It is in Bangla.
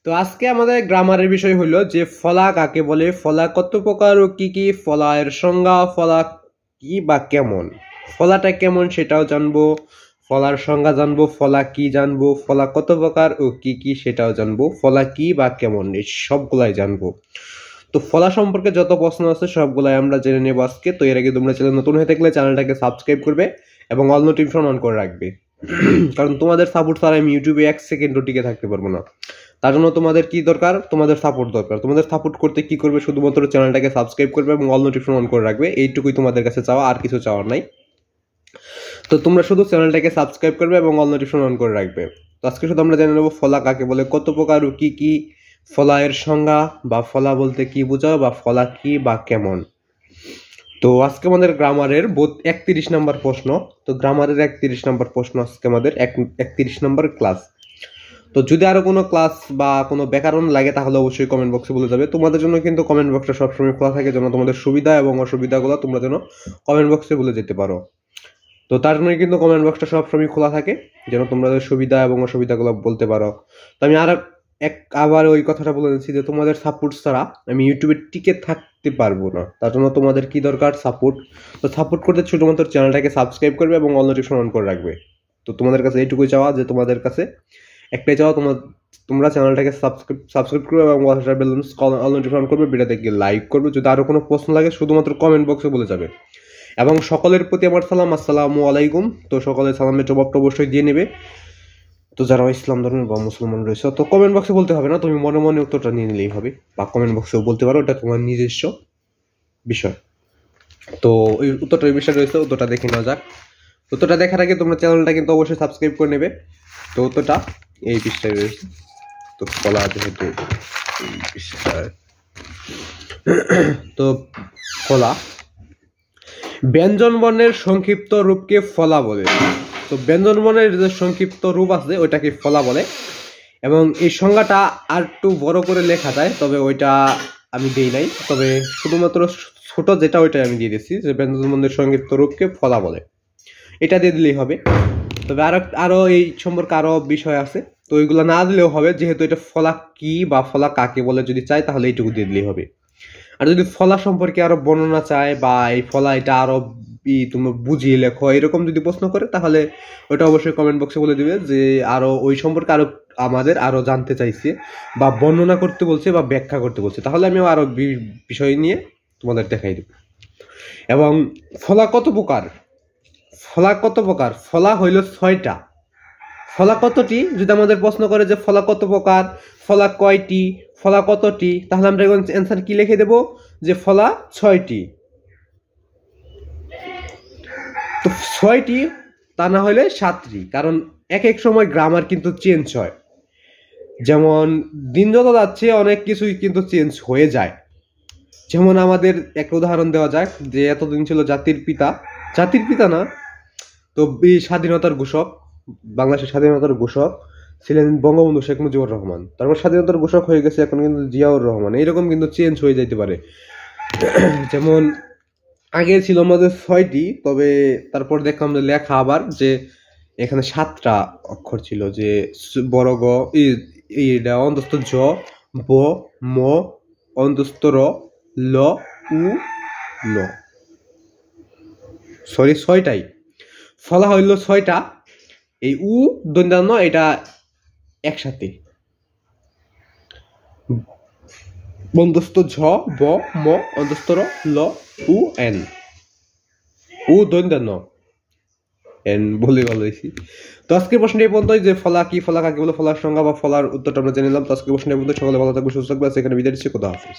তো আজকে আমাদের গ্রামারের বিষয় হলো যে ফলা কাকে বলে, ফলা কত প্রকার ও কি কি, ফলা এর সংজ্ঞা, ফলা কি বা কেমন, ফলাটা কেমন সেটাও জানবো, ফলার সংজ্ঞা জানবো, ফলা কি জানবো, ফলা কত প্রকার ও কি কি সেটাও জানবো, ফলা কি বা কেমন এই সবগুলাই জানবো। তো ফলা সম্পর্কে যত প্রশ্ন আছে সবগুলাই আমরা জেনে নেবো আজকে। তো এর আগে তোমরা চ্যানেল নতুন হয়ে থাকলে চ্যানেলটাকে সাবস্ক্রাইব করবে এবং অল নোটিফিকেশন অন করে রাখবে, কারণ তোমাদের সাপোর্ট ছাড়া আমি ইউটিউবে 1 সেকেন্ডও টিকে থাকতে পারবো না। তার জন্য তোমাদের কি দরকার, তোমাদের সাপোর্ট দরকার। তোমাদের সাপোর্ট করতে কি করবে, শুধুমাত্র চ্যানেলটাকে সাবস্ক্রাইব করবে এবং অল নোটিফিকেশন অন করে রাখবে, এইটুকুই তোমাদের কাছে চাওয়া, আর কিছু চাওয়ার নাই। তো তোমরা শুধু চ্যানেলটাকে সাবস্ক্রাইব করবে এবং অল নোটিফিকেশন অন করে রাখবে। তো আজকে শুধু আমরা জেনে নেবো ফলা কাকে বলে, কত প্রকার ও কি কি, ফলা এর সংজ্ঞা বা ফলা বলতে কি বোঝাও বা ফলা কি বা কেমন। তো আজকে আমাদের গ্রামারের 31 নম্বর প্রশ্ন। তো গ্রামারের 31 নম্বর প্রশ্ন আজকে আমাদের 31 নম্বর ক্লাস। তো যদি আরো কোনো ক্লাস বা কোনো ব্যাকরণ লাগে তাহলে অবশ্যই কমেন্ট বক্সে বলে যাবে। তোমাদের জন্য কিন্তু কমেন্ট বক্সটা সবসময় খোলা থাকে, যেন তোমাদের সুবিধা এবং অসুবিধাগুলো তোমরা যেন কমেন্ট বক্সে বলে যেতে পারো। তো তার জন্য কিন্তু কমেন্ট বক্সটা সবসময় খোলা থাকে, যেন তোমাদের সুবিধা এবং অসুবিধাগুলো বলতে পারো। তো আমি আবার ওই কথাটা বলে দিচ্ছি যে তোমাদের সাপোর্ট ছাড়া আমি ইউটিউবে টিকে থাকতে পারবো না। তার জন্য তোমাদের কি দরকার, সাপোর্ট। তো সাপোর্ট করতে শুধুমাত্র চ্যানেলটাকে সাবস্ক্রাইব করবে এবং অল নোটিফিকেশন অন করে রাখবে। তো তোমাদের কাছে এইটুকুই চাওয়া, যে তোমাদের কাছে একটাই চাওয়া, তোমরা চ্যানেলটাকে সাবস্ক্রাইব করবে এবং অল নোটিফিকেশন অন করবে, ভিডিওতে গিয়ে লাইক করবে। যদি আরো কোনো প্রশ্ন লাগে শুধুমাত্র কমেন্ট বক্সে বলে যাবে। এবং সকলের প্রতি আমার সালাম, আসসালামু আলাইকুম। তো সকলের সালামের জবাবটা অবশ্যই দিয়ে নেবে। তো যারা ইসলাম ধর্মের বা মুসলমান রয়েছে, তো কমেন্ট বক্সে বলতে হবে না, তুমি মনে মনে উত্তরটা নিয়ে নিলেই হবে, বা কমেন্ট বক্সেও বলতে পারো, এটা তোমার নিজস্ব বিষয়। তো ওই উত্তরটা এই বিষয় রয়েছে, উত্তরটা দেখে নেওয়া যাক। উত্তরটা দেখার আগে তোমরা চ্যানেলটা কিন্তু অবশ্যই সাবস্ক্রাইব করে নেবে। তো উত্তরটা এই পৃষ্ঠায় রয়েছে। তো ফলা যেহেতু এই পৃষ্ঠায়, তো ফলা ব্যঞ্জন বর্ণের সংক্ষিপ্ত রূপকে ফলা বলে। তো ব্যঞ্জন বর্ণের যে সংক্ষিপ্ত রূপ আছে ওইটাকে ফলা বলে, এবং এই সংজ্ঞাটা আর একটু বড় করে লেখা যায়, তবে ওইটা আমি দিই নাই, তবে শুধুমাত্র ছোট যেটা ওইটাই আমি দিয়ে দিচ্ছি, যে ব্যঞ্জন বর্ণের সংক্ষিপ্ত রূপকে ফলা বলে, এটা দিয়ে দিলেই হবে। তবে আরো এই সম্পর্কে আরো বিষয় আছে, তো ওইগুলো না দিলেও হবে, যেহেতু এটা ফলা কি বা ফলা কাকে বলে যদি চাই তাহলে এইটুকু দিয়ে দিলেই হবে। আর যদি ফলা সম্পর্কে আরো বর্ণনা চায় বা এই ফলা এটা আরো তুমি বুঝিয়ে লেখো এরকম যদি প্রশ্ন করে, তাহলে ওটা অবশ্যই কমেন্ট বক্সে বলে দিবে যে আরো ওই সম্পর্কে আরো আমাদের আরো জানতে চাইছে বা বর্ণনা করতে বলছে বা ব্যাখ্যা করতে বলছে, তাহলে আমি আরো বিষয় নিয়ে তোমাদের দেখাই দেব। এবং ফলা কত প্রকার, ফলা কত প্রকার, ফলা হইল 6টা। ফলা কতটি যদি আমাদের প্রশ্ন করে যে ফলা কত প্রকার, ফলা কয়টি, ফলা কতটি, তাহলে আমরা এখন অ্যান্সার কি লিখে দেব, যে ফলা 6টি। তো 6টি তা না হলে 7টি, কারণ এক এক সময় গ্রামার কিন্তু চেঞ্জ হয়। যেমন দিন যত যাচ্ছে অনেক কিছুই কিন্তু চেঞ্জ হয়ে যায়। যেমন আমাদের একটা উদাহরণ দেওয়া যাক, যে এতদিন ছিল জাতির পিতা, জাতির পিতা না, তো স্বাধীনতার ঘোষক, বাংলাদেশের স্বাধীনতার ঘোষক ছিলেন বঙ্গবন্ধু শেখ মুজিবুর রহমান। তারপর স্বাধীনতার ঘোষক হয়ে গেছে এখন কিন্তু জিয়াউর রহমান। এইরকম কিন্তু চেঞ্জ হয়ে যেতে পারে। যেমন আগে ছিল আমাদের 6টি, তবে তারপর দেখলাম যে লেখা আবার যে এখানে 7টা অক্ষর ছিল, যে বড় গ, অন্তস্থ জ, ব, ম, অন্তস্থ র, ল, উ, ল, সরি 6টাই। ফলা হইল 6টা, এই উ দন্তান্ন এটা একসাথে, বন্ধস্থ ঝ, ব, ম, অন্তস্থ র, ল, উ, এন, উ দন্তান্ন এন বলে ভালো হয়েছি। তো আজকের প্রশ্ন এই পর্যন্ত, যে ফলা কি, ফলা কাকে বলে, ফলার সংজ্ঞা বা ফলার উত্তরটা আমরা জেনে নিলাম। তো আজকের প্রশ্ন এই পর্যন্ত, সকলে ভালো থাকবে, সুস্থ থাকবে। এখানে বিদায় দিচ্ছি, খোদা হাফেজ।